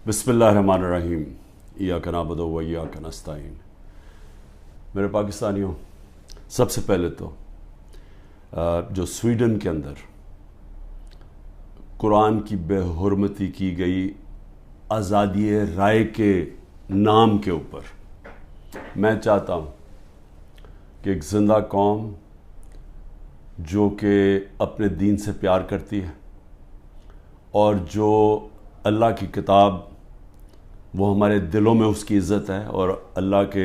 بسم اللہ الرحمن الرحیم ایاک نعبد و ایاک نستعین۔ میرے پاکستانیوں، سب سے پہلے تو جو سویڈن کے اندر قرآن کی بے حرمتی کی گئی آزادی رائے کے نام کے اوپر میں چاہتا ہوں کہ ایک زندہ قوم جو کہ اپنے دین سے پیار کرتی ہے اور جو اللہ کی کتاب وہ ہمارے دلوں میں اس کی عزت ہے، اور اللہ کے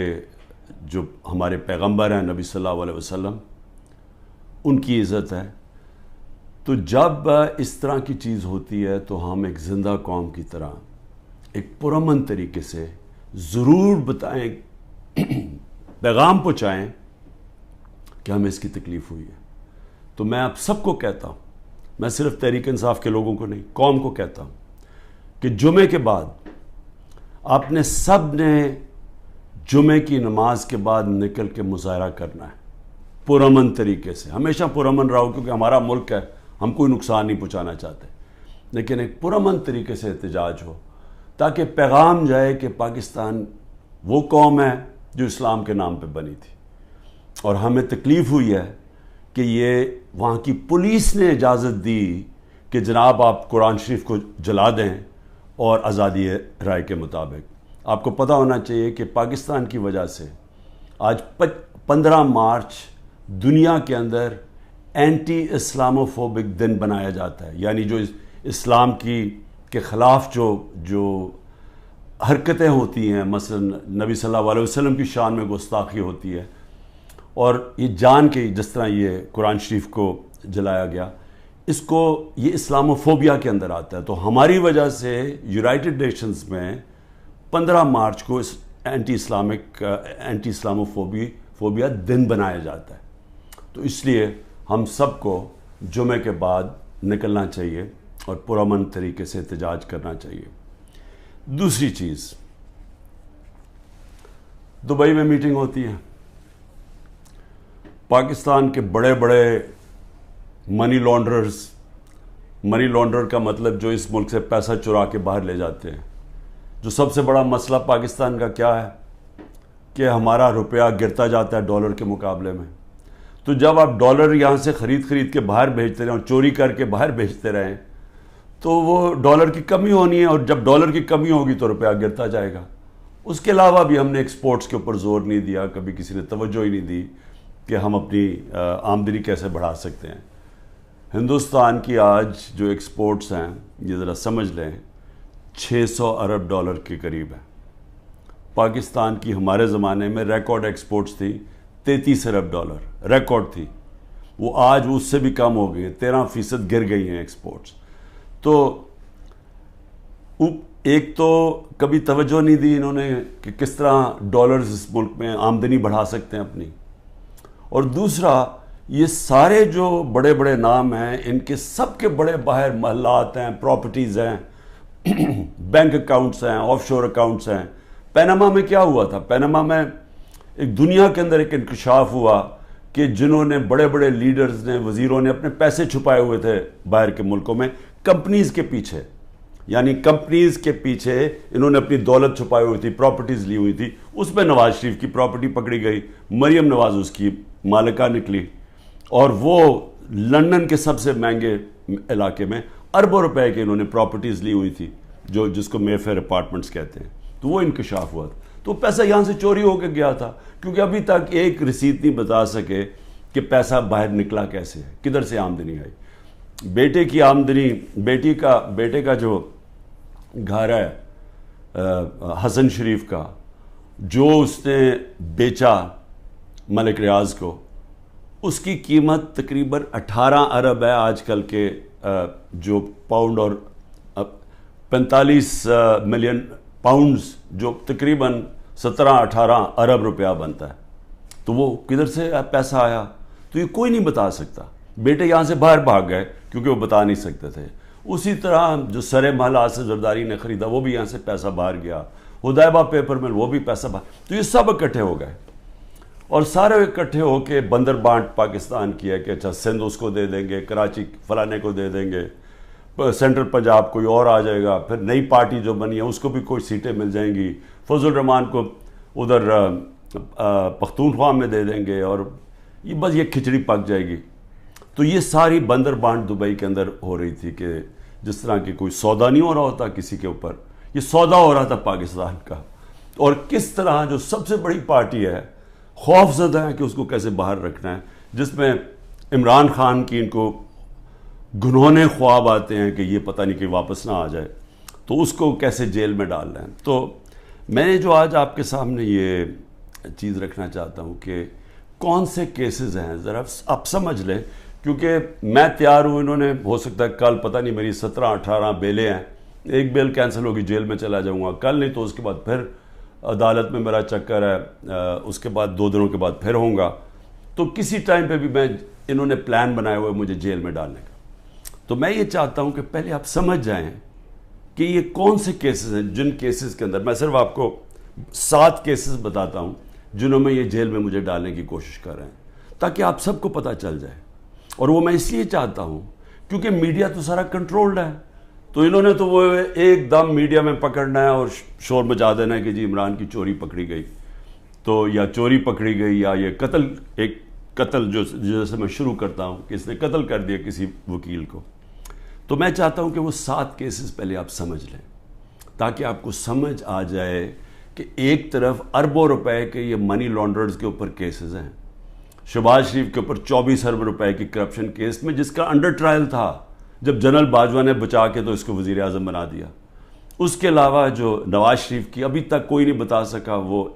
جو ہمارے پیغمبر ہیں نبی صلی اللہ علیہ وسلم ان کی عزت ہے، تو جب اس طرح کی چیز ہوتی ہے تو ہم ایک زندہ قوم کی طرح ایک پرامن طریقے سے ضرور بتائیں، پیغام پہنچائیں کہ ہمیں اس کی تکلیف ہوئی ہے۔ تو میں آپ سب کو کہتا ہوں، میں صرف تحریک انصاف کے لوگوں کو نہیں، قوم کو کہتا ہوں کہ جمعے کے بعد آپ نے سب نے جمعے کی نماز کے بعد نکل کے مظاہرہ کرنا ہے پرامن طریقے سے۔ ہمیشہ پرامن رہو، کیونکہ ہمارا ملک ہے، ہم کوئی نقصان نہیں پہنچانا چاہتے، لیکن ایک پرامن طریقے سے احتجاج ہو تاکہ پیغام جائے کہ پاکستان وہ قوم ہے جو اسلام کے نام پہ بنی تھی، اور ہمیں تکلیف ہوئی ہے کہ یہ وہاں کی پولیس نے اجازت دی کہ جناب آپ قرآن شریف کو جلا دیں، اور آزادی رائے کے مطابق آپ کو پتہ ہونا چاہیے کہ پاکستان کی وجہ سے آج 15 مارچ دنیا کے اندر اینٹی اسلاموفوبک دن بنایا جاتا ہے، یعنی جو اسلام کے خلاف جو حرکتیں ہوتی ہیں، مثلا نبی صلی اللہ علیہ وسلم کی شان میں گستاخی ہوتی ہے، اور یہ جان کے جس طرح یہ قرآن شریف کو جلایا گیا، اس کو یہ اسلاموفوبیا کے اندر آتا ہے۔ تو ہماری وجہ سے یونائٹڈ نیشنز میں 15 مارچ کو اینٹی اسلاموفوبیا دن بنایا جاتا ہے۔ تو اس لیے ہم سب کو جمعے کے بعد نکلنا چاہیے اور پرامن طریقے سے احتجاج کرنا چاہیے۔ دوسری چیز، دبئی میں میٹنگ ہوتی ہے، پاکستان کے بڑے بڑے منی لانڈرر کا مطلب جو اس ملک سے پیسہ چرا کے باہر لے جاتے ہیں۔ جو سب سے بڑا مسئلہ پاکستان کا کیا ہے کہ ہمارا روپیہ گرتا جاتا ہے ڈالر کے مقابلے میں۔ تو جب آپ ڈالر یہاں سے خرید کے باہر بھیجتے رہیں اور چوری کر کے باہر بھیجتے رہیں تو وہ ڈالر کی کمی ہونی ہے، اور جب ڈالر کی کمی ہوگی تو روپیہ گرتا جائے گا۔ اس کے علاوہ بھی ہم نے ایکسپورٹس کے اوپر زور نہیں دیا، کبھی کسی نے توجہ ہی نہیں دی کہ ہم اپنی آمدنی کیسے بڑھا سکتے ہیں۔ ہندوستان کی آج جو ایکسپورٹس ہیں یہ ذرا سمجھ لیں 600 ارب ڈالر کے قریب ہے۔ پاکستان کی ہمارے زمانے میں ریکارڈ ایکسپورٹس تھی 33 ارب ڈالر، ریکارڈ تھی، وہ آج اس سے بھی کم ہو گئی ہیں، 13% گر گئی ہیں ایکسپورٹس۔ تو ایک تو کبھی توجہ نہیں دی انہوں نے کہ کس طرح ڈالرز اس ملک میں آمدنی بڑھا سکتے ہیں اپنی، اور دوسرا یہ سارے جو بڑے بڑے نام ہیں ان کے سب کے بڑے باہر محلات ہیں، پراپرٹیز ہیں، بینک اکاؤنٹس ہیں، آف شور اکاؤنٹس ہیں۔ پیناما میں کیا ہوا تھا؟ پیناما میں ایک دنیا کے اندر ایک انکشاف ہوا کہ جنہوں نے بڑے بڑے لیڈرز نے، وزیروں نے اپنے پیسے چھپائے ہوئے تھے باہر کے ملکوں میں کمپنیز کے پیچھے، یعنی کمپنیز کے پیچھے انہوں نے اپنی دولت چھپائی ہوئی تھی، پراپرٹیز لی ہوئی تھی۔ اس میں نواز شریف کی پراپرٹی پکڑی گئی، مریم نواز اس کی مالکہ نکلی، اور وہ لندن کے سب سے مہنگے علاقے میں اربوں روپے کی انہوں نے پراپرٹیز لی ہوئی تھی، جس کو مے فیئر اپارٹمنٹس کہتے ہیں۔ تو وہ انکشاف ہوا تھا، تو پیسہ یہاں سے چوری ہو کے گیا تھا، کیونکہ ابھی تک ایک رسید نہیں بتا سکے کہ پیسا باہر نکلا کیسے ہے، کدھر سے آمدنی آئی۔ بیٹے کی آمدنی، بیٹے کا جو گھر ہے حسن شریف کا، جو اس نے بیچا ملک ریاض کو، اس کی قیمت تقریباً 18 ارب ہے آج کل کے جو پاؤنڈ، اور 45 ملین پاؤنڈز جو تقریباً 17-18 ارب روپیہ بنتا ہے۔ تو وہ کدھر سے پیسہ آیا؟ تو یہ کوئی نہیں بتا سکتا۔ بیٹے یہاں سے باہر بھاگ گئے کیونکہ وہ بتا نہیں سکتے تھے۔ اسی طرح جو سرے محلہ آصف زرداری نے خریدا وہ بھی یہاں سے پیسہ باہر گیا، حدیبہ پیپر مل وہ بھی پیسہ باہر، تو یہ سب اکٹھے ہو گئے، اور سارے اکٹھے ہو کے بندر بانٹ پاکستان کی ہے کہ اچھا سندھ اس کو دے دیں گے، کراچی فلانے کو دے دیں گے، سینٹرل پنجاب کوئی اور آ جائے گا، پھر نئی پارٹی جو بنی ہے اس کو بھی کوئی سیٹیں مل جائیں گی، فضل الرحمان کو ادھر پختونخوا میں دے دیں گے، اور یہ بس یہ کھچڑی پک جائے گی. تو یہ ساری بندر بانٹ دبئی کے اندر ہو رہی تھی کہ جس طرح کہ کوئی سودا نہیں ہو رہا ہوتا کسی کے اوپر، یہ سودا ہو رہا تھا پاکستان کا. اور کس طرح جو سب سے بڑی پارٹی ہے خوف زدہ ہے کہ اس کو کیسے باہر رکھنا ہے، جس میں عمران خان کی ان کو گنہونے خواب آتے ہیں کہ یہ پتہ نہیں کہ واپس نہ آ جائے، تو اس کو کیسے جیل میں ڈال رہے ہیں. تو میں نے جو آج آپ کے سامنے یہ چیز رکھنا چاہتا ہوں کہ کون سے کیسز ہیں ذرا آپ سمجھ لیں، کیونکہ میں تیار ہوں، انہوں نے ہو سکتا ہے کل پتہ نہیں میری 17-18 بیلیں ہیں، ایک بیل کینسل ہوگی جیل میں چلا جاؤں گا کل، نہیں تو اس کے بعد پھر عدالت میں میرا چکر ہے، اس کے بعد 2 دنوں کے بعد پھر ہوں گا. تو کسی ٹائم پہ بھی انہوں نے پلان بنایا ہوا ہے مجھے جیل میں ڈالنے کا. تو میں یہ چاہتا ہوں کہ پہلے آپ سمجھ جائیں کہ یہ کون سے کیسز ہیں، جن کیسز کے اندر میں صرف آپ کو 7 کیسز بتاتا ہوں جنہوں میں یہ جیل میں مجھے ڈالنے کی کوشش کر رہے ہیں، تاکہ آپ سب کو پتہ چل جائے. اور وہ میں اس لیے چاہتا ہوں کیونکہ میڈیا تو سارا کنٹرولڈ ہے، تو انہوں نے تو وہ ایک دم میڈیا میں پکڑنا ہے اور شور مچا دینا ہے کہ جی عمران کی چوری پکڑی گئی، تو یا چوری پکڑی گئی یا یہ قتل جو جیسے میں شروع کرتا ہوں کہ اس نے قتل کر دیا کسی وکیل کو. تو میں چاہتا ہوں کہ وہ 7 کیسز پہلے آپ سمجھ لیں تاکہ آپ کو سمجھ آ جائے کہ ایک طرف اربوں روپے کے یہ منی لانڈررز کے اوپر کیسز ہیں، شہباز شریف کے اوپر 24 ارب روپے کی کرپشن کیس میں جس کا انڈر ٹرائل تھا جب جنرل باجوہ نے بچا کے تو اس کو وزیر اعظم بنا دیا. اس کے علاوہ جو نواز شریف کی ابھی تک کوئی نہیں بتا سکا وہ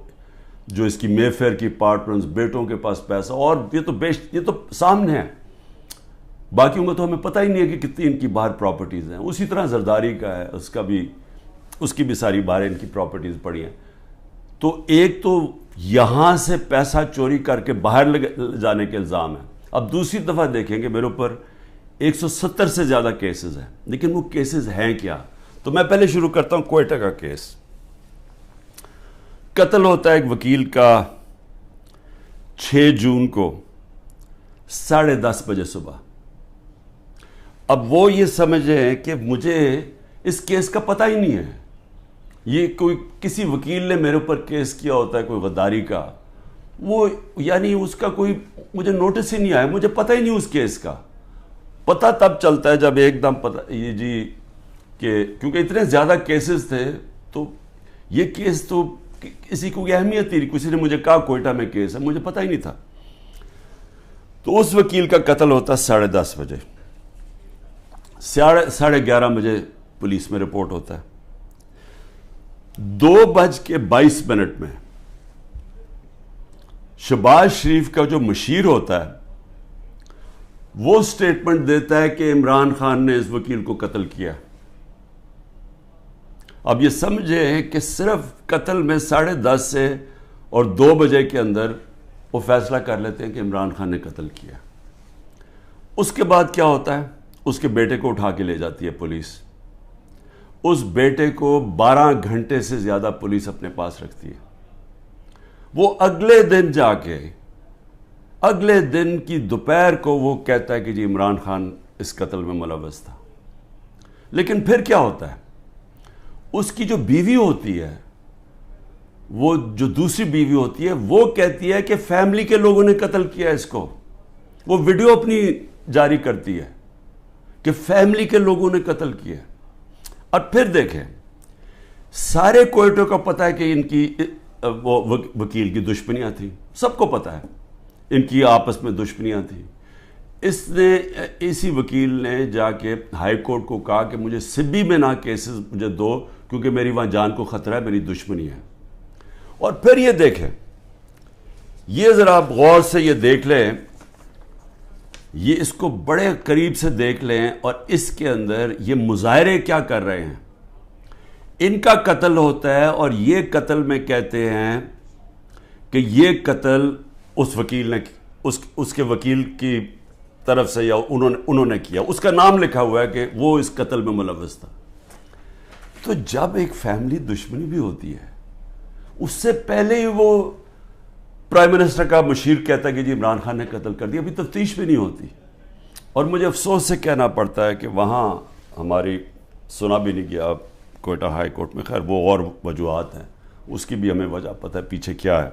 جو اس کی مے فیئر کی اپارٹمنٹس، بیٹوں کے پاس پیسہ، اور یہ تو سامنے ہے، باقیوں کا تو ہمیں پتہ ہی نہیں ہے کہ کتنی ان کی باہر پراپرٹیز ہیں. اسی طرح زرداری کا ہے، اس کی بھی ساری باہر ان کی پراپرٹیز پڑی ہیں. تو ایک تو یہاں سے پیسہ چوری کر کے باہر لے جانے کے الزام ہیں. اب دوسری دفعہ دیکھیں گے میرے اوپر 170 سے زیادہ کیسز ہیں، لیکن وہ کیسز ہیں کیا؟ تو میں پہلے شروع کرتا ہوں کوئٹہ کا کیس. قتل ہوتا ہے ایک وکیل کا 6 جون کو 10:30 بجے صبح. اب وہ یہ سمجھیں کہ مجھے اس کیس کا پتہ ہی نہیں ہے، یہ کوئی کسی وکیل نے میرے اوپر کیس کیا ہوتا ہے کوئی غداری کا، وہ یعنی اس کا کوئی مجھے نوٹس ہی نہیں آیا، مجھے پتہ ہی نہیں اس کیس کا. پتہ تب چلتا ہے جب ایک دم پتہ یہ جی کہ کیونکہ اتنے زیادہ کیسز تھے تو یہ کیس تو کسی کو اہمیت ہی نہیں، کسی نے مجھے کہا کوئٹہ میں کیس ہے، مجھے پتہ ہی نہیں تھا. تو اس وکیل کا قتل ہوتا ہے 10:30 بجے، 11:30 بجے پولیس میں رپورٹ ہوتا ہے. 2:22 میں شہباز شریف کا جو مشیر ہوتا ہے وہ سٹیٹمنٹ دیتا ہے کہ عمران خان نے اس وکیل کو قتل کیا. اب یہ سمجھے کہ صرف قتل میں 10:30 سے اور 2 بجے کے اندر وہ فیصلہ کر لیتے ہیں کہ عمران خان نے قتل کیا. اس کے بعد کیا ہوتا ہے؟ اس کے بیٹے کو اٹھا کے لے جاتی ہے پولیس. اس بیٹے کو 12 گھنٹے سے زیادہ پولیس اپنے پاس رکھتی ہے. وہ اگلے دن جا کے اگلے دن کی دوپہر کو وہ کہتا ہے کہ جی عمران خان اس قتل میں ملوث تھا. لیکن پھر کیا ہوتا ہے؟ اس کی جو بیوی ہوتی ہے، وہ جو دوسری بیوی ہوتی ہے، وہ کہتی ہے کہ فیملی کے لوگوں نے قتل کیا اس کو. وہ ویڈیو اپنی جاری کرتی ہے کہ فیملی کے لوگوں نے قتل کیا. اور پھر دیکھیں سارے کوئٹوں کا پتہ ہے کہ ان کی وہ وکیل کی دشمنیاں تھیں، سب کو پتہ ہے ان کی آپس میں دشمنیاں تھیں. اسی وکیل نے جا کے ہائی کورٹ کو کہا کہ مجھے سبی میں نہ کیسز مجھے دو کیونکہ میری وہاں جان کو خطرہ ہے، میری دشمنی ہے. اور پھر یہ دیکھیں، یہ ذرا آپ غور سے یہ دیکھ لیں، یہ اس کو بڑے قریب سے دیکھ لیں اور اس کے اندر یہ مظاہرے کیا کر رہے ہیں. ان کا قتل ہوتا ہے اور یہ قتل میں کہتے ہیں کہ یہ قتل اس وکیل نے اس کے وکیل کی طرف سے یا انہوں نے کیا. اس کا نام لکھا ہوا ہے کہ وہ اس قتل میں ملوث تھا. تو جب ایک فیملی دشمنی بھی ہوتی ہے، اس سے پہلے ہی وہ پرائم منسٹر کا مشیر کہتا ہے کہ جی عمران خان نے قتل کر دیا، ابھی تفتیش بھی نہیں ہوتی. اور مجھے افسوس سے کہنا پڑتا ہے کہ وہاں ہماری سنا بھی نہیں گیا کوئٹہ ہائی کورٹ میں. خیر وہ اور وجوہات ہیں, اس کی بھی ہمیں وجہ پتہ ہے پیچھے کیا ہے.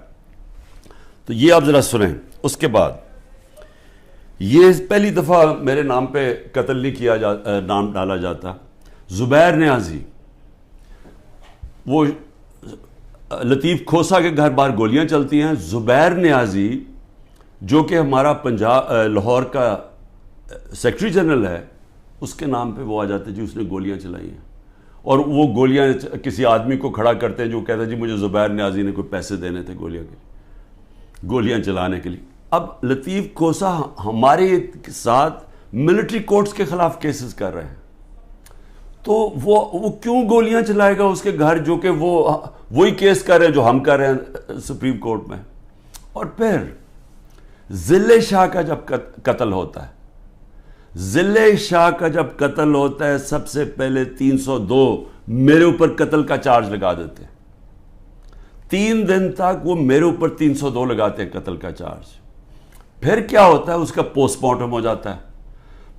تو یہ آپ ذرا سنیں. اس کے بعد یہ پہلی دفعہ میرے نام پہ قتل نہیں کیا نام ڈالا جاتا. زبیر نیازی, وہ لطیف کھوسا کے گھر باہر گولیاں چلتی ہیں. زبیر نیازی جو کہ ہمارا لاہور کا سیکرٹری جنرل ہے, اس کے نام پہ وہ آ جاتے جی اس نے گولیاں چلائی ہیں. اور وہ گولیاں کسی آدمی کو کھڑا کرتے ہیں جو کہتا ہے جی مجھے زبیر نیازی نے کوئی پیسے دینے تھے گولیاں چلانے کے لیے. اب لطیف کھوسا ہمارے ساتھ ملٹری کورٹس کے خلاف کیسز کر رہے ہیں, تو وہ کیوں گولیاں چلائے گا اس کے گھر, جو کہ وہی کیس کر رہے ہیں جو ہم کر رہے ہیں سپریم کورٹ میں. اور پھر ضلع شاہ کا جب قتل ہوتا ہے, ضلع شاہ کا جب قتل ہوتا ہے, سب سے پہلے 302 میرے اوپر قتل کا چارج لگا دیتے ہیں. 3 دن تک وہ میرے اوپر 302 لگاتے ہیں قتل کا چارج. پھر کیا ہوتا ہے, اس کا پوسٹ مارٹم ہو جاتا ہے.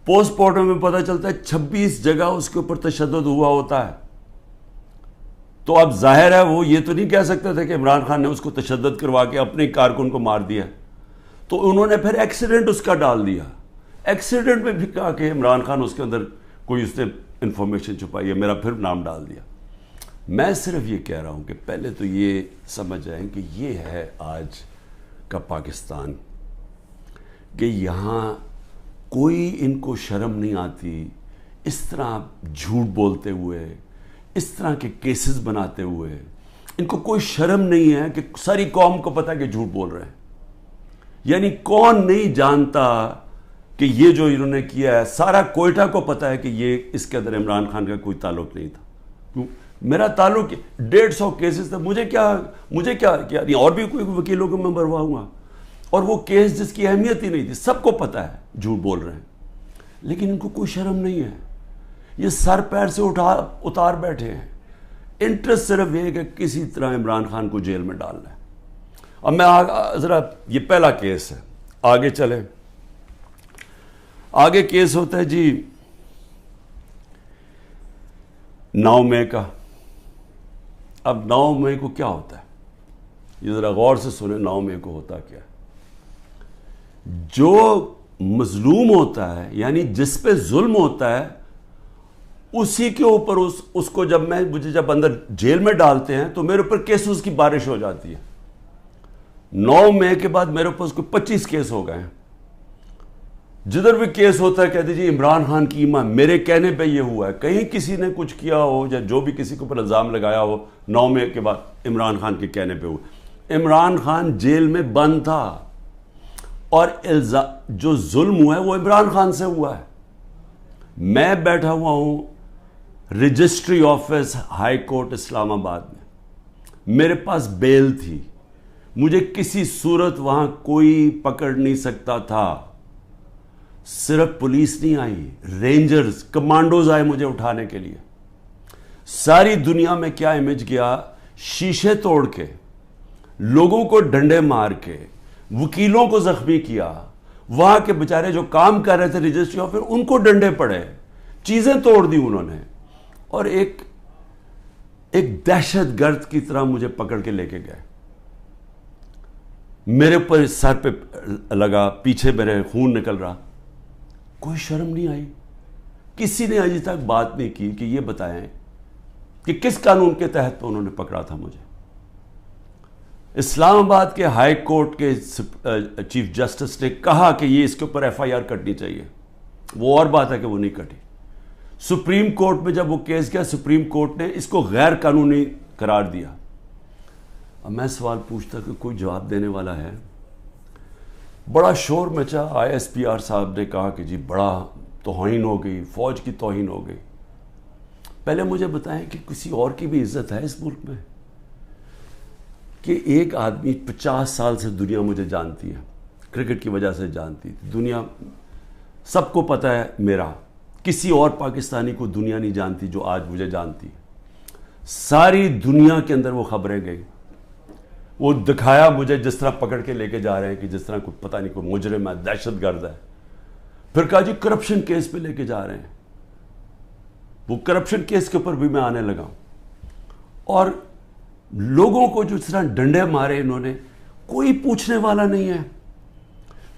پوسٹ مارٹم میں پتہ چلتا ہے 26 جگہ اس کے اوپر تشدد ہوا ہوتا ہے. تو اب ظاہر ہے وہ یہ تو نہیں کہہ سکتے تھے کہ عمران خان نے اس کو تشدد کروا کے اپنے کارکن کو مار دیا. تو انہوں نے پھر ایکسیڈنٹ اس کا ڈال دیا. ایکسیڈنٹ میں بھی کہا کہ عمران خان اس کے اندر کوئی اس نے انفارمیشن چھپائی ہے, میرا پھر نام ڈال دیا. میں صرف یہ کہہ رہا ہوں کہ پہلے تو یہ سمجھ جائیں کہ یہ ہے آج کا پاکستان, کہ یہاں کوئی ان کو شرم نہیں آتی اس طرح جھوٹ بولتے ہوئے, اس طرح کے کیسز بناتے ہوئے. ان کو کوئی شرم نہیں ہے کہ ساری قوم کو پتہ ہے کہ جھوٹ بول رہے ہیں. یعنی کون نہیں جانتا کہ یہ جو انہوں نے کیا ہے, سارا کوئٹہ کو پتہ ہے کہ یہ اس کے اندر عمران خان کا کوئی تعلق نہیں تھا. میرا تعلق 150 کیسز تھا, مجھے کیا نہیں, اور بھی کوئی وکیلوں کو میں بھرواؤں گا. اور وہ کیس جس کی اہمیت ہی نہیں تھی, سب کو پتہ ہے جھوٹ بول رہے ہیں, لیکن ان کو کوئی شرم نہیں ہے. یہ سر پیر سے اتار بیٹھے ہیں. انٹرسٹ صرف یہ کہ کسی طرح عمران خان کو جیل میں ڈالنا ہے. اب میں ذرا, یہ پہلا کیس ہے, آگے چلیں. آگے کیس ہوتا ہے جی 9 مئی کا. اب 9 مئی کو کیا ہوتا ہے, یہ ذرا غور سے سنیں. 9 مئی کو ہوتا کیا ہے, جو مظلوم ہوتا ہے یعنی جس پہ ظلم ہوتا ہے, اسی کے اوپر اس کو مجھے جب اندر جیل میں ڈالتے ہیں تو میرے اوپر کیسز کی بارش ہو جاتی ہے. 9 مئی کے بعد میرے اوپر 25 کیس ہو گئے ہیں. جدھر بھی کیس ہوتا ہے کہتے جی عمران خان کی ایمان, میرے کہنے پہ یہ ہوا ہے. کہیں کسی نے کچھ کیا ہو یا جو بھی کسی کے اوپر الزام لگایا ہو, 9 مئی کے بعد عمران خان کے کہنے پہ ہوا. عمران خان جیل میں بند تھا, اور جو ظلم ہوا ہے وہ عمران خان سے ہوا ہے. میں بیٹھا ہوا ہوں رجسٹری آفس ہائی کورٹ اسلام آباد میں, میرے پاس بیل تھی, مجھے کسی صورت وہاں کوئی پکڑ نہیں سکتا تھا. صرف پولیس نہیں آئی, رینجرز کمانڈوز آئے مجھے اٹھانے کے لیے. ساری دنیا میں کیا امیج گیا, شیشے توڑ کے, لوگوں کو ڈنڈے مار کے, وکیلوں کو زخمی کیا. وہاں کے بیچارے جو کام کر رہے تھے رجسٹری آفس, ان کو ڈنڈے پڑے, چیزیں توڑ دی انہوں نے, اور ایک دہشت گرد کی طرح مجھے پکڑ کے لے کے گئے. میرے اوپر سر پہ لگا, پیچھے میرے خون نکل رہا. کوئی شرم نہیں آئی, کسی نے ابھی تک بات نہیں کی کہ یہ بتائیں کہ کس قانون کے تحت انہوں نے پکڑا تھا مجھے. اسلام آباد کے ہائی کورٹ کے چیف جسٹس نے کہا کہ یہ اس کے اوپر ایف آئی آر کٹنی چاہیے. وہ اور بات ہے کہ وہ نہیں کٹی. سپریم کورٹ میں جب وہ کیس گیا, سپریم کورٹ نے اس کو غیر قانونی قرار دیا. اب میں سوال پوچھتا کہ کوئی جواب دینے والا ہے. بڑا شور مچا. آئی ایس پی آر صاحب نے کہا کہ جی بڑا توہین ہو گئی, فوج کی توہین ہو گئی. پہلے مجھے بتائیں کہ کسی اور کی بھی عزت ہے اس ملک میں, کہ ایک آدمی 50 سال سے دنیا مجھے جانتی ہے, کرکٹ کی وجہ سے جانتی تھی دنیا, سب کو پتہ ہے میرا. کسی اور پاکستانی کو دنیا نہیں جانتی جو آج مجھے جانتی. ساری دنیا کے اندر وہ خبریں گئی. وہ دکھایا مجھے جس طرح پکڑ کے لے کے جا رہے ہیں کہ جس طرح کوئی پتہ نہیں کوئی مجرم ہے, دہشت گرد ہے. پھر کہا جی کرپشن کیس پہ لے کے جا رہے ہیں. وہ کرپشن کیس کے اوپر بھی میں آنے لگا ہوں. اور لوگوں کو جو اس طرح ڈنڈے مارے انہوں نے, کوئی پوچھنے والا نہیں ہے,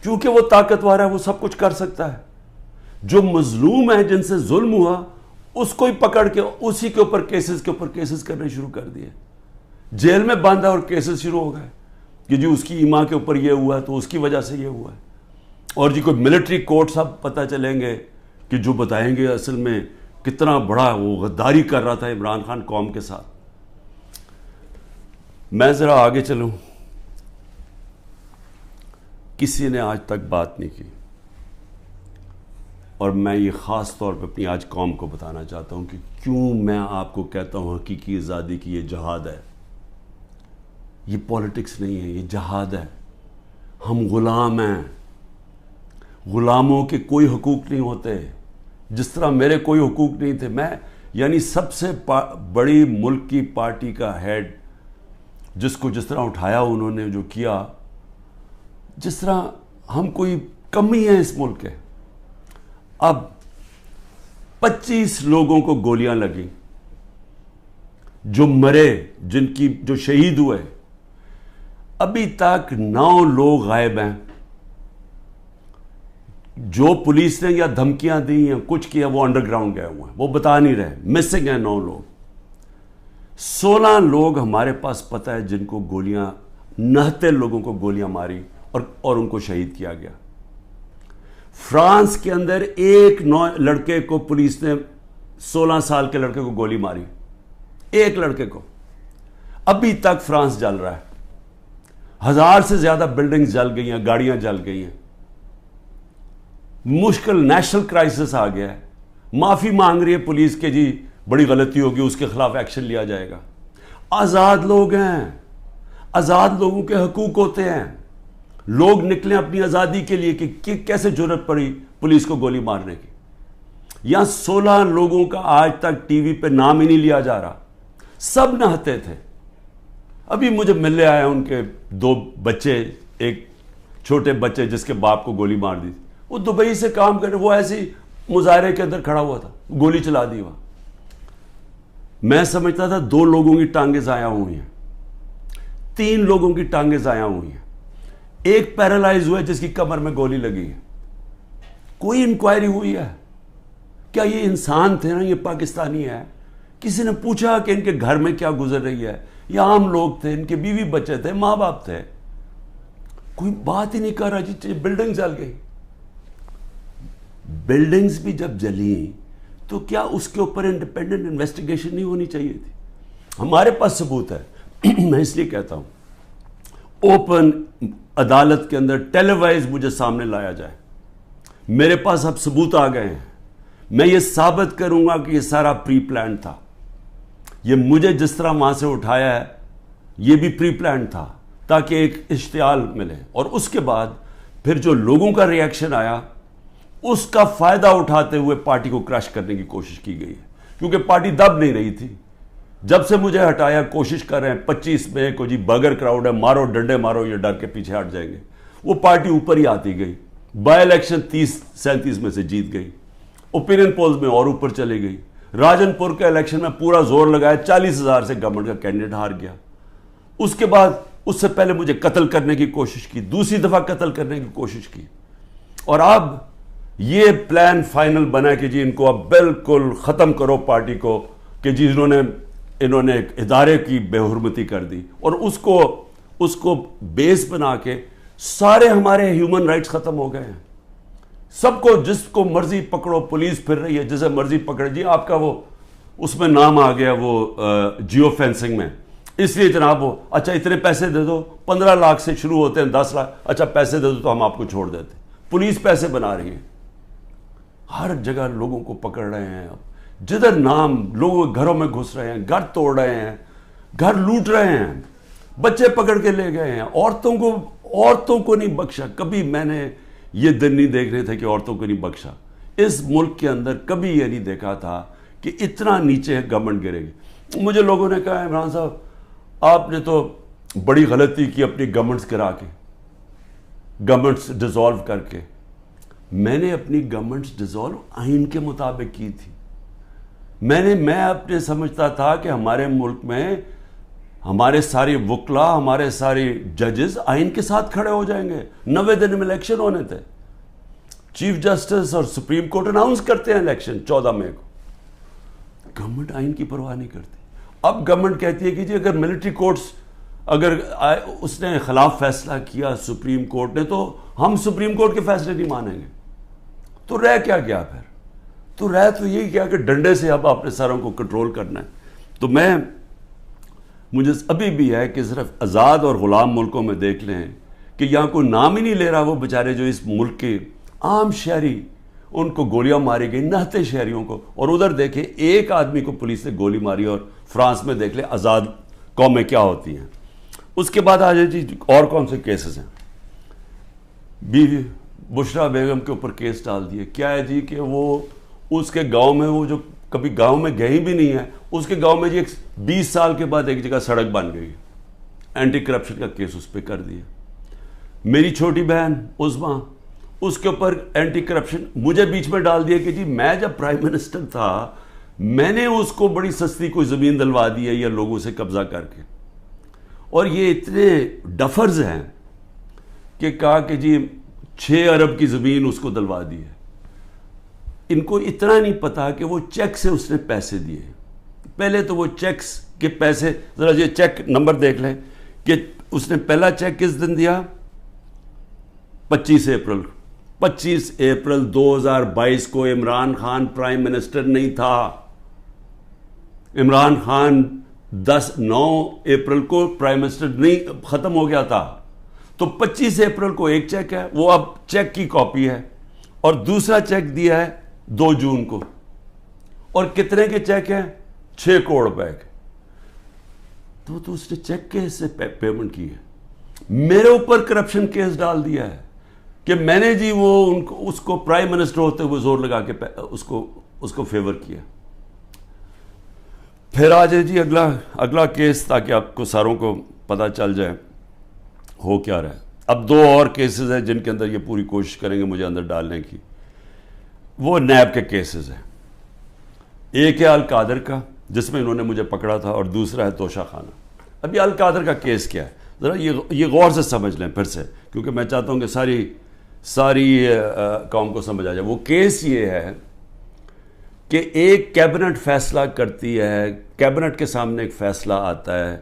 کیونکہ وہ طاقتور ہے, وہ سب کچھ کر سکتا ہے. جو مظلوم ہے, جن سے ظلم ہوا, اس کو ہی پکڑ کے اسی کے اوپر کیسز کرنے شروع کر دیے. جیل میں بند ہے اور کیسز شروع ہو گئے کہ جی اس کی ایما کے اوپر یہ ہوا ہے تو اس کی وجہ سے یہ ہوا ہے. اور جی کوئی ملٹری کورٹ سب پتہ چلیں گے کہ جو بتائیں گے اصل میں کتنا بڑا وہ غداری کر رہا تھا عمران خان قوم کے ساتھ. میں ذرا آگے چلوں. کسی نے آج تک بات نہیں کی, اور میں یہ خاص طور پہ اپنی آج قوم کو بتانا چاہتا ہوں کہ کیوں میں آپ کو کہتا ہوں حقیقی آزادی کی یہ جہاد ہے. یہ پولیٹکس نہیں ہے, یہ جہاد ہے. ہم غلام ہیں. غلاموں کے کوئی حقوق نہیں ہوتے. جس طرح میرے کوئی حقوق نہیں تھے, میں یعنی سب سے بڑی ملک کی پارٹی کا ہیڈ, جس کو جس طرح اٹھایا انہوں نے, جو کیا, جس طرح ہم کوئی کمی ہے اس ملک کے. اب 25 لوگوں کو گولیاں لگیں, جو مرے, جو شہید ہوئے, ابھی تک 9 لوگ غائب ہیں. جو پولیس نے یا دھمکیاں دی ہیں, کچھ کیا, وہ انڈر گراؤنڈ گئے ہوئے ہیں, وہ بتا نہیں رہے, مسنگ ہیں 9 لوگ. 16 لوگ ہمارے پاس پتہ ہے جن کو گولیاں, 69 لوگوں کو گولیاں ماری اور ان کو شہید کیا گیا. فرانس کے اندر ایک لڑکے کو پولیس نے 16 سال کے لڑکے کو گولی ماری, ایک لڑکے کو. ابھی تک فرانس جل رہا ہے. 1000 سے زیادہ بلڈنگز جل گئی ہیں, گاڑیاں جل گئی ہیں. مشکل نیشنل کرائسس آ گیا ہے. معافی مانگ رہی ہے پولیس کے, جی بڑی غلطی ہوگی, اس کے خلاف ایکشن لیا جائے گا. آزاد لوگ ہیں, آزاد لوگوں کے حقوق ہوتے ہیں. لوگ نکلیں اپنی آزادی کے لیے کہ کیسے جرأت پڑی پولیس کو گولی مارنے کی. یہاں 16 لوگوں کا آج تک ٹی وی پہ نام ہی نہیں لیا جا رہا. سب نہتے تھے. ابھی مجھے ملنے آئے ان کے 2 بچے, ایک چھوٹے بچے جس کے باپ کو گولی مار دی. وہ دبئی سے کام کر رہے, وہ ایسی مظاہرے کے اندر کھڑا ہوا تھا, گولی چلا دی وہاں. میں سمجھتا تھا 2 لوگوں کی ٹانگیں ضائع ہوئی ہیں, 3 لوگوں کی ٹانگیں ضائع ہوئی ہیں. ایک پیرالائز ہوا ہے جس کی کمر میں گولی لگی ہے. کوئی انکوائری ہوئی ہے کیا یہ انسان تھے نا, یہ پاکستانی ہے؟ کسی نے پوچھا کہ ان کے گھر میں کیا گزر رہی ہے؟ یہ عام لوگ تھے, ان کے بیوی بچے تھے, ماں باپ تھے. کوئی بات ہی نہیں کر رہا. جی بلڈنگ جل گئی. بلڈنگز بھی جب جلی تو کیا اس کے اوپر انڈیپینڈنٹ انویسٹیگیشن نہیں ہونی چاہیے تھی؟ ہمارے پاس ثبوت ہے. میں اس لیے کہتا ہوں اوپن عدالت کے اندر ٹیلی وائز مجھے سامنے لایا جائے. میرے پاس اب ثبوت آ گئے ہیں. میں یہ ثابت کروں گا کہ یہ سارا پری پلان تھا. یہ مجھے جس طرح وہاں سے اٹھایا ہے یہ بھی پری پلان تھا تاکہ ایک اشتعال ملے. اور اس کے بعد پھر جو لوگوں کا ری ایکشن آیا اس کا فائدہ اٹھاتے ہوئے پارٹی کو کرش کرنے کی کوشش کی گئی ہے. کیونکہ پارٹی دب نہیں رہی تھی. جب سے مجھے ہٹایا کوشش کر رہے ہیں 25 مئی کو, جی بغیر کراؤڈ ہے, مارو ڈنڈے مارو, یہ ڈر کے پیچھے ہٹ جائیں گے. وہ پارٹی اوپر ہی آتی گئی. بائی الیکشن 30-37 میں سے جیت گئی. اوپینین پولز میں اور اوپر چلی گئی. راجن پور کے الیکشن میں پورا زور لگایا, 40,000 سے گورنمنٹ کا کینڈیڈیٹ ہار گیا. اس کے بعد اس سے پہلے مجھے قتل کرنے کی کوشش کی, دوسری دفعہ قتل کرنے کی کوشش کی. اور اب یہ پلان فائنل بنا کہ جی ان کو اب بالکل ختم کرو پارٹی کو, کہ جی انہوں نے ایک ادارے کی بے حرمتی کر دی. اور اس کو بیس بنا کے سارے ہمارے ہیومن رائٹس ختم ہو گئے ہیں. سب کو جس کو مرضی پکڑو, پولیس پھر رہی ہے جسے مرضی پکڑے. جی آپ کا وہ اس میں نام آ گیا وہ جیو فینسنگ میں, اس لیے جناب وہ اچھا اتنے پیسے دے دو, 15 لاکھ سے شروع ہوتے ہیں, 10 لاکھ, اچھا پیسے دے دو تو ہم آپ کو چھوڑ دیتے. پولیس پیسے بنا رہی ہے. ہر جگہ لوگوں کو پکڑ رہے ہیں. اب جدھر نام لوگوں کے گھروں میں گھس رہے ہیں, گھر توڑ رہے ہیں, گھر لوٹ رہے ہیں, بچے پکڑ کے لے گئے ہیں. عورتوں کو نہیں بخشا. کبھی میں نے یہ دن نہیں دیکھ رہے تھے کہ عورتوں کو نہیں بخشا. اس ملک کے اندر کبھی یہ نہیں دیکھا تھا کہ اتنا نیچے گورنمنٹ گرے گی. مجھے لوگوں نے کہا عمران صاحب آپ نے تو بڑی غلطی کی اپنی گورنمنٹس کرا کے, گورنمنٹس ڈیزالو کر کے. میں نے اپنی گورنمنٹس ڈیزالو آئین کے مطابق کی تھی. میں اپنے سمجھتا تھا کہ ہمارے ملک میں ہمارے سارے وکلا، ہمارے سارے ججز آئین کے ساتھ کھڑے ہو جائیں گے. 90 دن میں الیکشن ہونے تھے. چیف جسٹس اور سپریم کورٹ اناؤنس کرتے ہیں الیکشن 14 مئی کو. گورنمنٹ آئین کی پرواہ نہیں کرتی. اب گورنمنٹ کہتی ہے کہ جی اگر ملٹری کورٹس اگر اس نے خلاف فیصلہ کیا سپریم کورٹ نے تو ہم سپریم کورٹ کے فیصلے نہیں مانیں گے. تو رہ کیا گیا پھر؟ تو رہ تو یہی کیا کہ ڈنڈے سے اب اپنے ساروں کو کنٹرول کرنا ہے. تو مجھے ابھی بھی ہے کہ صرف آزاد اور غلام ملکوں میں دیکھ لیں کہ یہاں کوئی نام ہی نہیں لے رہا وہ بیچارے جو اس ملک کے عام شہری، ان کو گولیاں ماری گئی، نہتے شہریوں کو. اور ادھر دیکھیں ایک آدمی کو پولیس نے گولی ماری. اور فرانس میں دیکھ لیں آزاد قومیں کیا ہوتی ہیں. اس کے بعد آ جائے جی اور کون سے کیسز ہیں. بیوی بشرا بیگم کے اوپر کیس ڈال دیے. کیا ہے جی کہ وہ اس کے گاؤں میں، وہ جو کبھی گاؤں میں گئی بھی نہیں ہے، اس کے گاؤں میں جی 20 سال کے بعد ایک جگہ سڑک بن گئی. اینٹی کرپشن کا کیس اس پہ کر دیا. میری چھوٹی بہن عظمیٰ، اس کے اوپر اینٹی کرپشن مجھے بیچ میں ڈال دیا کہ جی میں جب پرائم منسٹر تھا میں نے اس کو بڑی سستی کوئی زمین دلوا دی ہے یا لوگوں سے قبضہ کر کے. اور یہ اتنے ڈفرز ہیں کہ کہا کہ جی 6 ارب کی زمین اس کو دلوا دی ہے. ان کو اتنا نہیں پتا کہ وہ چیک سے اس نے پیسے دیے. پہلے تو وہ چیکس کے پیسے، ذرا یہ چیک نمبر دیکھ لیں کہ اس نے پہلا چیک کس دن دیا؟ 25 اپریل 2022 کو. عمران خان پرائم منسٹر نہیں تھا. عمران خان 9 اپریل کو پرائم منسٹر نہیں ختم ہو گیا تھا. تو 25 اپریل کو ایک چیک ہے، وہ اب چیک کی کاپی ہے. اور دوسرا چیک دیا ہے 2 جون کو. اور کتنے کے چیک ہیں؟ 6 کروڑ روپے کے. تو اس نے چیک کے سے پیمنٹ کی ہے. میرے اوپر کرپشن کیس ڈال دیا ہے کہ میں نے جی وہ اس کو پرائم منسٹر ہوتے ہوئے زور لگا کے اس کو فیور کیا. پھر آ جائے جی اگلا کیس، تاکہ آپ کو ساروں کو پتہ چل جائے ہو کیا رہا ہے. اب 2 اور کیسز ہیں جن کے اندر یہ پوری کوشش کریں گے مجھے اندر ڈالنے کی. وہ نیب کے کیسز ہیں. ایک ہے القادر کا جس میں انہوں نے مجھے پکڑا تھا، اور دوسرا ہے توشہ خانہ. اب یہ القادر کا کیس کیا ہے ذرا یہ غور سے سمجھ لیں پھر سے، کیونکہ میں چاہتا ہوں کہ ساری قوم کو سمجھ آ جائے. وہ کیس یہ ہے کہ ایک کیبنٹ فیصلہ کرتی ہے، کیبنٹ کے سامنے ایک فیصلہ آتا ہے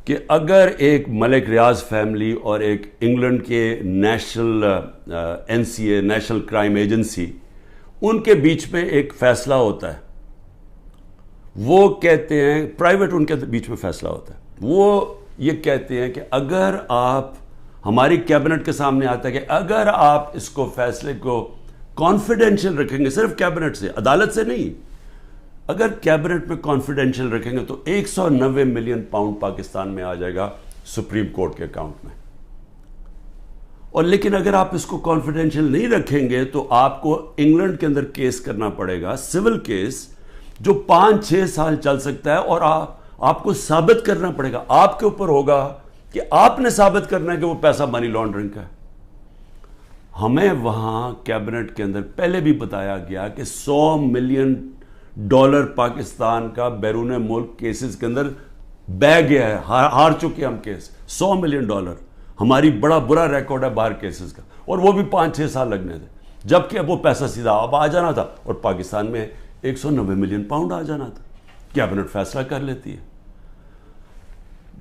کہ اگر ایک ملک ریاض فیملی اور ایک انگلینڈ کے national NCA national crime agency, ان کے بیچ میں ایک فیصلہ ہوتا ہے. وہ کہتے ہیں پرائیویٹ، ان کے بیچ میں فیصلہ ہوتا ہے. وہ یہ کہتے ہیں کہ اگر آپ، ہماری کیبنٹ کے سامنے آتا ہے کہ اگر آپ اس کو فیصلے کو کانفیڈینشیل رکھیں گے، صرف کیبنٹ سے، عدالت سے نہیں، اگر کیبنٹ میں کانفیڈینشیل رکھیں گے تو 190 ملین پاؤنڈ پاکستان میں آ جائے گا سپریم کورٹ کے اکاؤنٹ میں. اور لیکن اگر آپ اس کو کانفیڈینشیل نہیں رکھیں گے تو آپ کو انگلینڈ کے اندر کیس کرنا پڑے گا، سول کیس، جو 5-6 سال چل سکتا ہے. اور آپ کو ثابت کرنا پڑے گا، آپ کے اوپر ہوگا کہ آپ نے ثابت کرنا ہے کہ وہ پیسہ منی لانڈرنگ کا ہے. ہمیں وہاں کیبنٹ کے اندر پہلے بھی بتایا گیا کہ $100 ملین پاکستان کا بیرون ملک کیسز کے اندر بہ گیا ہے، ہار چکے ہم کیس. $100 ملین ہماری بڑا برا ریکارڈ ہے باہر کیسز کا. اور وہ بھی 5-6 سال لگنے تھے، جبکہ اب وہ پیسہ سیدھا اب آ جانا تھا اور پاکستان میں 190 ملین پاؤنڈ آ جانا تھا. کیبنٹ فیصلہ کر لیتی ہے.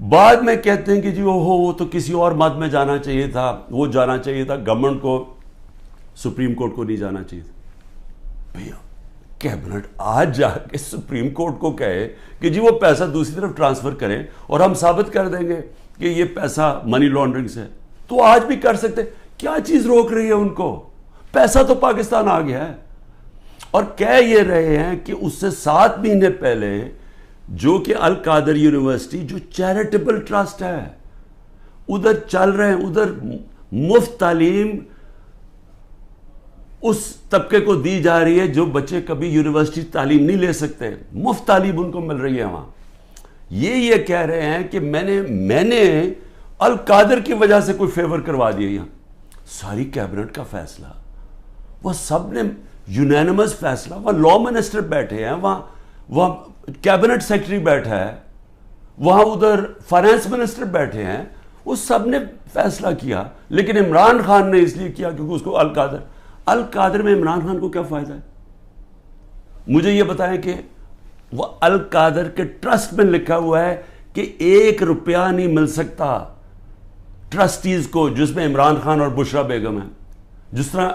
بعد میں کہتے ہیں کہ جی وہ تو کسی اور مد میں جانا چاہیے تھا، وہ جانا چاہیے تھا گورنمنٹ کو، سپریم کورٹ کو نہیں جانا چاہیے تھا. بھیا کیبنٹ آج جا کے سپریم کورٹ کو کہے کہ جی وہ پیسہ دوسری طرف ٹرانسفر کریں اور ہم ثابت کر دیں گے کہ یہ پیسہ منی لانڈرنگ سے، تو آج بھی کر سکتے. کیا چیز روک رہی ہے ان کو؟ پیسہ تو پاکستان آ گیا ہے. اور کہہ یہ رہے ہیں کہ اس سے 7 مہینے پہلے جو کہ القادر یونیورسٹی جو چیریٹیبل ٹرسٹ ہے، ادھر چل رہے ہیں، ادھر مفت تعلیم اس طبقے کو دی جا رہی ہے جو بچے کبھی یونیورسٹی تعلیم نہیں لے سکتے، مفت تعلیم ان کو مل رہی ہے وہاں. یہ کہہ رہے ہیں کہ میں نے القادر کی وجہ سے کوئی فیور کروا دیا. یہاں ساری کیبنٹ کا فیصلہ، وہ سب نے یونینمس فیصلہ، وہ لا منسٹر بیٹھے ہیں وہاں، وہاں کیبنٹ سیکرٹری بیٹھا ہے, وہاں ادھر فائنانس منسٹر بیٹھے ہیں, وہ سب نے فیصلہ کیا. لیکن عمران خان نے اس لیے کیا کیونکہ اس کو القادر میں عمران خان کو کیا فائدہ ہے؟ مجھے یہ بتائیں کہ وہ القادر کے ٹرسٹ میں لکھا ہوا ہے کہ 1 روپیہ نہیں مل سکتا ٹرسٹیز کو, جس میں عمران خان اور بشرا بیگم ہیں. جس طرح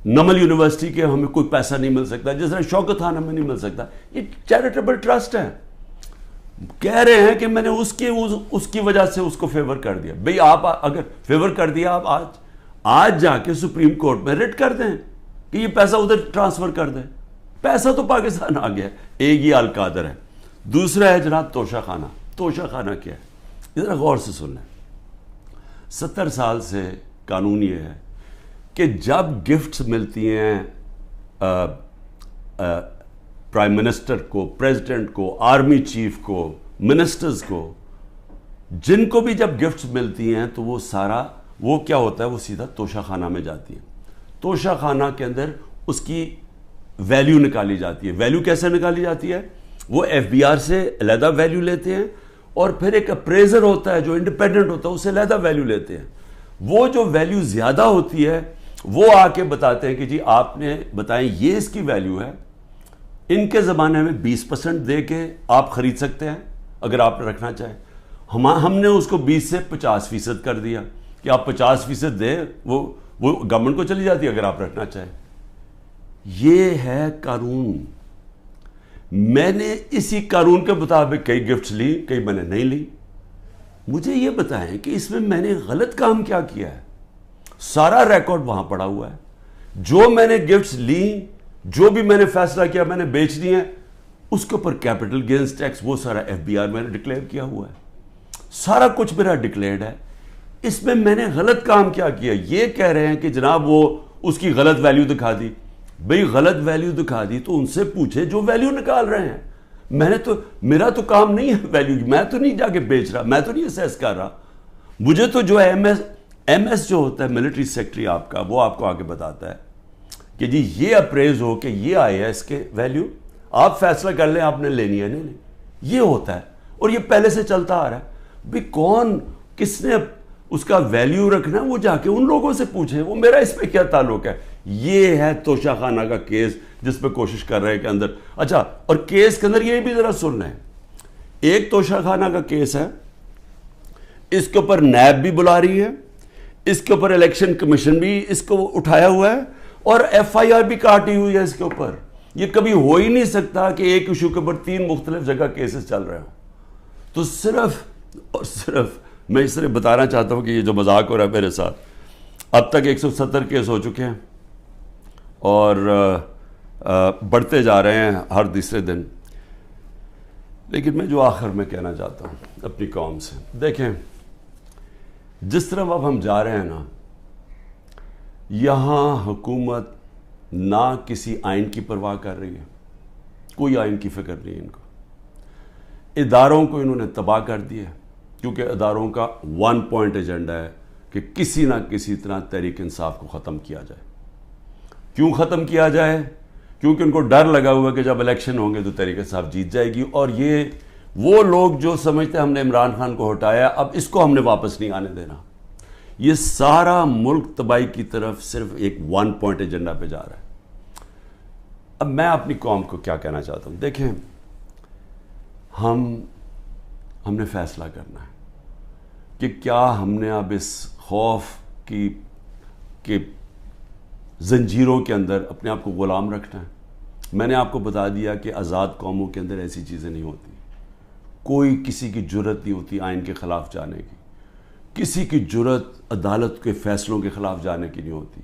نمل یونیورسٹی کے ہمیں کوئی پیسہ نہیں مل سکتا, جس طرح شوکت خان ہمیں نہیں مل سکتا. یہ چیریٹیبل ٹرسٹ ہے. کہہ رہے ہیں کہ میں نے اس کی وجہ سے اس کو فیور کر دیا. بھئی آپ اگر فیور کر دیا, آپ آج جا کے سپریم کورٹ میں ریٹ کر دیں کہ یہ پیسہ ادھر ٹرانسفر کر دیں. پیسہ تو پاکستان آ گیا ہے. ایک یہ القادر ہے. دوسرا ہے جناب توشہ خانہ. توشہ خانہ کیا ہے؟ ذرا غور سے سن لیں. 70 سال سے قانون یہ ہے کہ جب گفٹس ملتی ہیں پرائم منسٹر کو, پریزیڈنٹ کو, آرمی چیف کو, منسٹرز کو, جن کو بھی جب گفٹس ملتی ہیں تو وہ کیا ہوتا ہے, وہ سیدھا توشہ خانہ میں جاتی ہے. توشہ خانہ کے اندر اس کی ویلیو نکالی جاتی ہے. ویلیو کیسے نکالی جاتی ہے؟ وہ ایف بی آر سے علیحدہ ویلیو لیتے ہیں, اور پھر ایک اپریزر ہوتا ہے جو انڈیپینڈنٹ ہوتا ہے, اسے علیحدہ ویلیو لیتے ہیں. وہ جو ویلیو زیادہ ہوتی ہے وہ آ کے بتاتے ہیں کہ جی آپ نے بتائیں یہ اس کی ویلیو ہے. ان کے زمانے میں 20% دے کے آپ خرید سکتے ہیں اگر آپ رکھنا چاہیں. ہم نے اس کو 20 سے 50% کر دیا کہ آپ 50% دیں, وہ گورنمنٹ کو چلی جاتی ہے اگر آپ رکھنا چاہیں. یہ ہے قانون. میں نے اسی قانون کے مطابق کئی گفٹس لی, کئی میں نے نہیں لی. مجھے یہ بتائیں کہ اس میں نے غلط کام کیا کیا ہے؟ سارا ریکارڈ وہاں پڑا ہوا ہے. جو میں نے گفٹس لی, جو بھی میں نے فیصلہ کیا میں نے بیچ دی ہیں, اس کے اوپر کیپٹل گینز ٹیکس وہ سارا ایف بی آر میں نے ڈکلیئر کیا ہوا ہے. سارا کچھ میرا ڈکلیئرڈ ہے. اس میں نے غلط کام کیا کیا؟ یہ کہہ رہے ہیں کہ جناب وہ اس کی غلط ویلیو دکھا دی. بھئی غلط ویلیو دکھا دی تو ان سے پوچھے جو ویلیو نکال رہے ہیں. میرا تو کام نہیں ہے ویلیو, میں تو نہیں جا کے بیچ رہا, میں تو نہیں اسیس کر رہا. مجھے تو جو ہے ایم ایس جو ہوتا ہے ملٹری سیکٹری آپ کا, وہ آپ کو آگے بتاتا ہے کہ جی یہ اپریز ہو کہ یہ آئے ہے اس کے ویلیو, آپ فیصلہ کر لیں آپ نے لینی ہے نہیں. یہ ہوتا ہے اور یہ پہلے سے چلتا آ رہا ہے. بھئی کون کس نے اس کا ویلیو رکھنا ہے وہ جا کے ان لوگوں سے پوچھے, وہ میرا اس پہ کیا تعلق ہے. یہ ہے توشہ خانہ کا کیس جس پہ کوشش کر رہے ہیں کہ اندر. اچھا, اور کیس کے اندر یہ بھی ذرا سن لیں. ایک توشہ خانہ کا کیس ہے, اس کے اوپر نیب بھی بلا رہی ہے, اس کے اوپر الیکشن کمیشن بھی اس کو اٹھایا ہوا ہے, اور ایف آئی آر بھی کاٹی ہوئی ہے اس کے اوپر. یہ کبھی ہو ہی نہیں سکتا کہ ایک ایشو کے اوپر 3 مختلف جگہ کیسز چل رہے ہوں. تو صرف اور صرف میں اس طرح بتانا چاہتا ہوں کہ یہ جو مذاق ہو رہا ہے میرے ساتھ, اب تک 170 کیس ہو چکے ہیں اور بڑھتے جا رہے ہیں ہر تیسرے دن. لیکن میں جو آخر میں کہنا چاہتا ہوں اپنی قوم سے, دیکھیں جس طرح اب ہم جا رہے ہیں نا, یہاں حکومت نہ کسی آئین کی پرواہ کر رہی ہے, کوئی آئین کی فکر نہیں ہے ان کو. اداروں کو انہوں نے تباہ کر دیا کیونکہ اداروں کا 1 پوائنٹ ایجنڈا ہے کہ کسی نہ کسی طرح تحریک انصاف کو ختم کیا جائے. کیوں ختم کیا جائے؟ کیونکہ ان کو ڈر لگا ہوا کہ جب الیکشن ہوں گے تو تحریک انصاف جیت جائے گی, اور یہ وہ لوگ جو سمجھتے ہیں ہم نے عمران خان کو ہٹایا اب اس کو ہم نے واپس نہیں آنے دینا. یہ سارا ملک تباہی کی طرف صرف ایک 1 پوائنٹ ایجنڈا پہ جا رہا ہے. اب میں اپنی قوم کو کیا کہنا چاہتا ہوں, دیکھیں ہم نے فیصلہ کرنا ہے کہ کیا ہم نے اب اس خوف کی زنجیروں کے اندر اپنے آپ کو غلام رکھنا ہے. میں نے آپ کو بتا دیا کہ آزاد قوموں کے اندر ایسی چیزیں نہیں ہوتی. کوئی کسی کی جرت نہیں ہوتی آئین کے خلاف جانے کی, کسی کی جرت عدالت کے فیصلوں کے خلاف جانے کی نہیں ہوتی.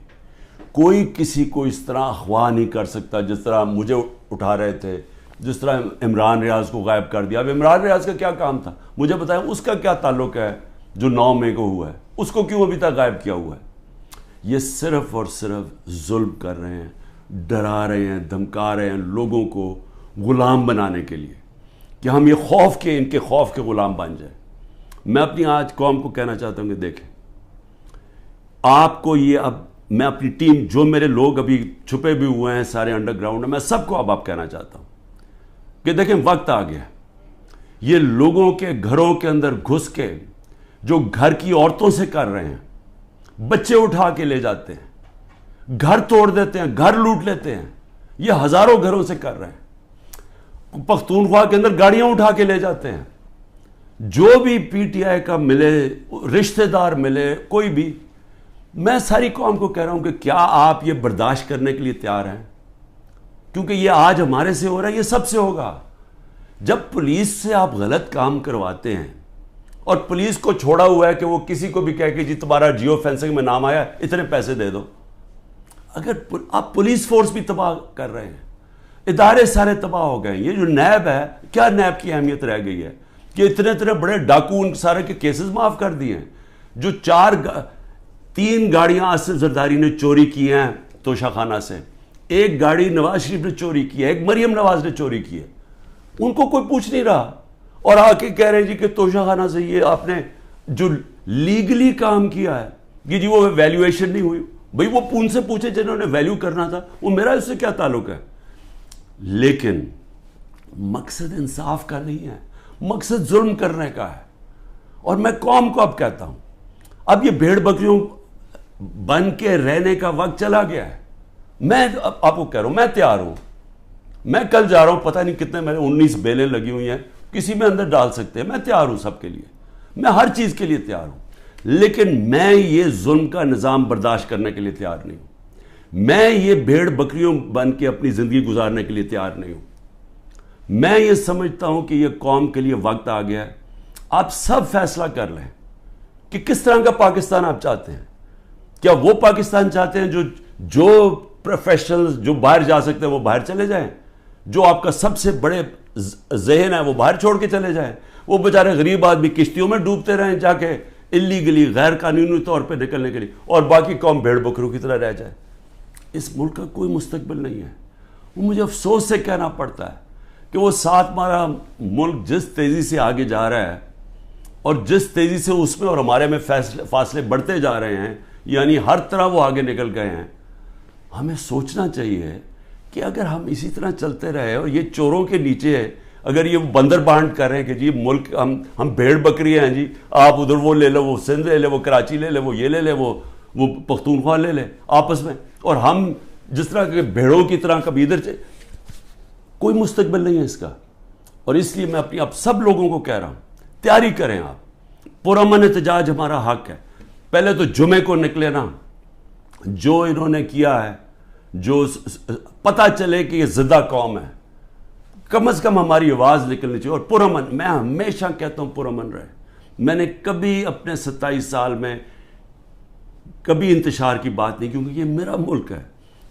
کوئی کسی کو اس طرح اغوا نہیں کر سکتا جس طرح مجھے اٹھا رہے تھے, جس طرح عمران ریاض کو غائب کر دیا. اب عمران ریاض کا کیا کام تھا مجھے بتائیں, اس کا کیا تعلق ہے جو 9 مئی کو ہوا ہے, اس کو کیوں ابھی تک غائب کیا ہوا ہے؟ یہ صرف اور صرف ظلم کر رہے ہیں, ڈرا رہے ہیں, دھمکا رہے ہیں لوگوں کو غلام بنانے کے لیے کہ ہم یہ ان کے خوف کے غلام بن جائیں. میں اپنی آج قوم کو کہنا چاہتا ہوں کہ دیکھیں آپ کو یہ, اب میں اپنی ٹیم جو میرے لوگ ابھی چھپے بھی ہوئے ہیں سارے انڈر گراؤنڈ میں, سب کو اب آپ کہنا چاہتا ہوں کہ دیکھیں وقت آ گیا، یہ لوگوں کے گھروں کے اندر گھس کے جو گھر کی عورتوں سے کر رہے ہیں، بچے اٹھا کے لے جاتے ہیں، گھر توڑ دیتے ہیں، گھر لوٹ لیتے ہیں، یہ ہزاروں گھروں سے کر رہے ہیں، پختونخوا کے اندر گاڑیاں اٹھا کے لے جاتے ہیں، جو بھی پی ٹی آئی کا ملے، رشتہ دار ملے، کوئی بھی، میں ساری قوم کو کہہ رہا ہوں کہ کیا آپ یہ برداشت کرنے کے لیے تیار ہیں؟ کیونکہ یہ آج ہمارے سے ہو رہا ہے، یہ سب سے ہوگا۔ جب پولیس سے آپ غلط کام کرواتے ہیں اور پولیس کو چھوڑا ہوا ہے کہ وہ کسی کو بھی کہہ کہ جی تمہارا جیو فینسنگ میں نام آیا اتنے پیسے دے دو، اگر آپ پولیس فورس بھی تباہ کر رہے ہیں، ادارے سارے تباہ ہو گئے ہیں، یہ جو نیب ہے، کیا نیب کی اہمیت رہ گئی ہے کہ اتنے بڑے ڈاکو ان سارے کے کیسز معاف کر دیے ہیں؟ جو 3 گاڑیاں آصف زرداری نے چوری کی ہیں توشہ خانہ سے، 1 گاڑی نواز شریف نے چوری کی ہے، 1 مریم نواز نے چوری کی ہے، ان کو کوئی پوچھ نہیں رہا، اور آ کے کہہ رہے ہیں جی کہ توشہ خانہ سے یہ آپ نے جو لیگلی کام کیا ہے کہ جی وہ ویلیویشن نہیں ہوئی، بھئی وہ ان سے پوچھے جنہوں نے ویلیو کرنا تھا، وہ میرا اس سے کیا تعلق ہے؟ لیکن مقصد انصاف کا نہیں ہے، مقصد ظلم کرنے کا ہے۔ اور میں قوم کو اب کہتا ہوں، اب یہ بھیڑ بکریوں بن کے رہنے کا وقت چلا گیا ہے۔ میں آپ کو کہہ رہا ہوں، میں تیار ہوں، میں کل جا رہا ہوں، پتہ نہیں کتنے میرے 19 بیلیں لگی ہوئی ہیں، کسی میں اندر ڈال سکتے ہیں، میں تیار ہوں سب کے لیے، میں ہر چیز کے لیے تیار ہوں، لیکن میں یہ ظلم کا نظام برداشت کرنے کے لیے تیار نہیں ہوں، میں یہ بھیڑ بکریوں بن کے اپنی زندگی گزارنے کے لیے تیار نہیں ہوں۔ میں یہ سمجھتا ہوں کہ یہ قوم کے لیے وقت آ گیا ہے، آپ سب فیصلہ کر لیں کہ کس طرح کا پاکستان آپ چاہتے ہیں۔ کیا وہ پاکستان چاہتے ہیں جو پروفیشنل جو باہر جا سکتے ہیں وہ باہر چلے جائیں، جو آپ کا سب سے بڑے ذہن ہے وہ باہر چھوڑ کے چلے جائیں، وہ بیچارے غریب آدمی کشتیوں میں ڈوبتے رہیں جا کے اللیگلی غیر قانونی طور پہ نکلنے کے لیے، اور باقی قوم بھیڑ بکروں کی طرح رہ جائے؟ اس ملک کا کوئی مستقبل نہیں ہے۔ وہ مجھے افسوس سے کہنا پڑتا ہے کہ وہ ساتھ ہمارا ملک جس تیزی سے آگے جا رہا ہے اور جس تیزی سے اس میں اور ہمارے میں فاصلے بڑھتے جا رہے ہیں، یعنی ہر طرح وہ آگے نکل گئے ہیں، ہمیں سوچنا چاہیے کہ اگر ہم اسی طرح چلتے رہے اور یہ چوروں کے نیچے اگر یہ بندر بانٹ کر رہے ہیں کہ جی ملک ہم بھیڑ بکری ہیں، جی آپ ادھر وہ لے لو، وہ سندھ لے لے، وہ کراچی لے لے، وہ یہ لے لے، وہ پختونخوا لے لے آپس میں، اور ہم جس طرح کے بھیڑوں کی طرح کبھی ادھر سے، کوئی مستقبل نہیں ہے اس کا۔ اور اس لیے میں اپنی آپ سب لوگوں کو کہہ رہا ہوں، تیاری کریں، آپ پرامن احتجاج ہمارا حق ہے۔ پہلے تو جمعے کو نکلے نا، جو انہوں نے کیا ہے، جو پتہ چلے کہ یہ زدہ قوم ہے، کم از کم ہماری آواز نکلنی چاہیے، اور پرامن، میں ہمیشہ کہتا ہوں پرامن رہے۔ میں نے کبھی اپنے 27 سال میں کبھی انتشار کی بات نہیں، کیونکہ یہ میرا ملک ہے،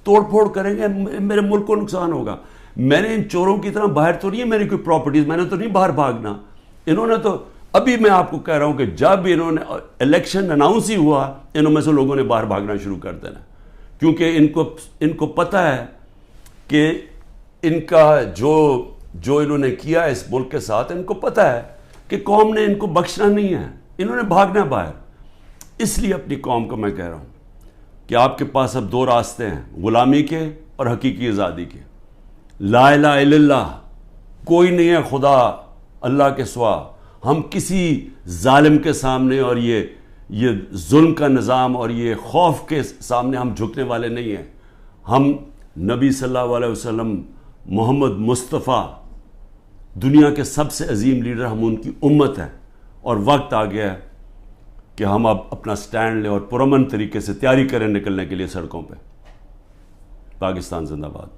توڑ پھوڑ کریں گے میرے ملک کو نقصان ہوگا۔ میں نے ان چوروں کی طرح باہر تو نہیں ہے میری کوئی پراپرٹیز، میں نے تو نہیں باہر بھاگنا، انہوں نے تو ابھی میں آپ کو کہہ رہا ہوں کہ جب انہوں نے الیکشن اناؤنس ہی ہوا، انہوں میں سے لوگوں نے باہر بھاگنا شروع کر دینا، کیونکہ ان کو پتہ ہے کہ ان کا جو انہوں نے کیا اس ملک کے ساتھ، ان کو پتہ ہے کہ قوم نے ان کو بخشنا نہیں ہے، انہوں نے بھاگنا باہر۔ اس لیے اپنی قوم کو میں کہہ رہا ہوں کہ آپ کے پاس اب 2 راستے ہیں، غلامی کے اور حقیقی آزادی کے۔ لا الہ الا اللہ، کوئی نہیں ہے خدا اللہ کے سوا، ہم کسی ظالم کے سامنے اور یہ ظلم کا نظام اور یہ خوف کے سامنے ہم جھکنے والے نہیں ہیں۔ ہم نبی صلی اللہ علیہ وسلم، محمد مصطفیٰ، دنیا کے سب سے عظیم لیڈر، ہم ان کی امت ہیں، اور وقت آ گیا ہے کہ ہم اب اپنا سٹینڈ لیں اور پرامن طریقے سے تیاری کریں نکلنے کے لیے سڑکوں پہ۔ پاکستان زندہ باد۔